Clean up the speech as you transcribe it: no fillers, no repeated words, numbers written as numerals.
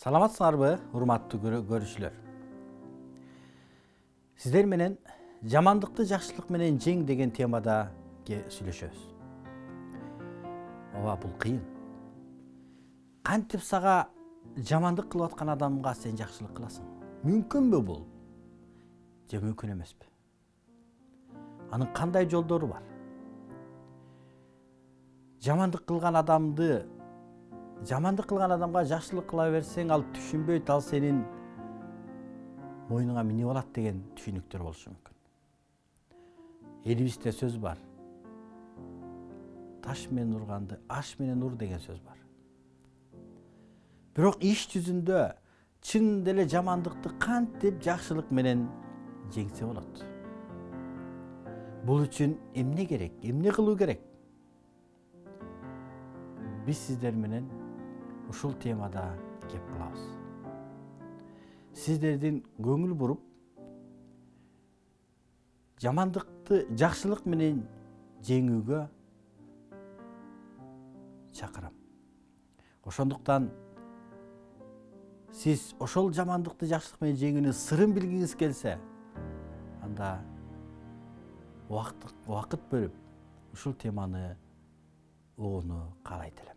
Саламатсыңарбы, урматтуу көрүүчүлөр? Сиздер менен жамандыкты жакшылык менен жең деген темада сүйлөшөбүз. Ооба, бул кыйын. Кантип сага жамандык кылып аткан адамга сен жакшылык кыласың? Мүмкүнбү бул? Же мүмкүн эмеспи? Анын кандай жолдору бар? Жамандык кылган адамга жакшылык кыла берсең, ал түшүнбөйт, ал сенин мойнуңа минип алат деген түшүнүктөр болушу мүмкүн. Элибизде сөз бар. Таш менен урганды аш менен ур деген сөз бар. Бирок иш жүзүндө чын деле жамандыкты кантип жакшылык менен жеңсе болот? Бул үчүн эмне керек? Эмне кылуу керек? Биз сиздер менен ушул темада кеп кылабыз. Сиздердин көңүл буруп, жамандыкты жакшылык менен жеңүүгө чакырам. Ошондуктан сиз ошол жамандыкты жакшылык менен жеңүүнүн сырын билгиңиз келсе, анда убакыт бөлүп ушул теманы угууну каалайт элем.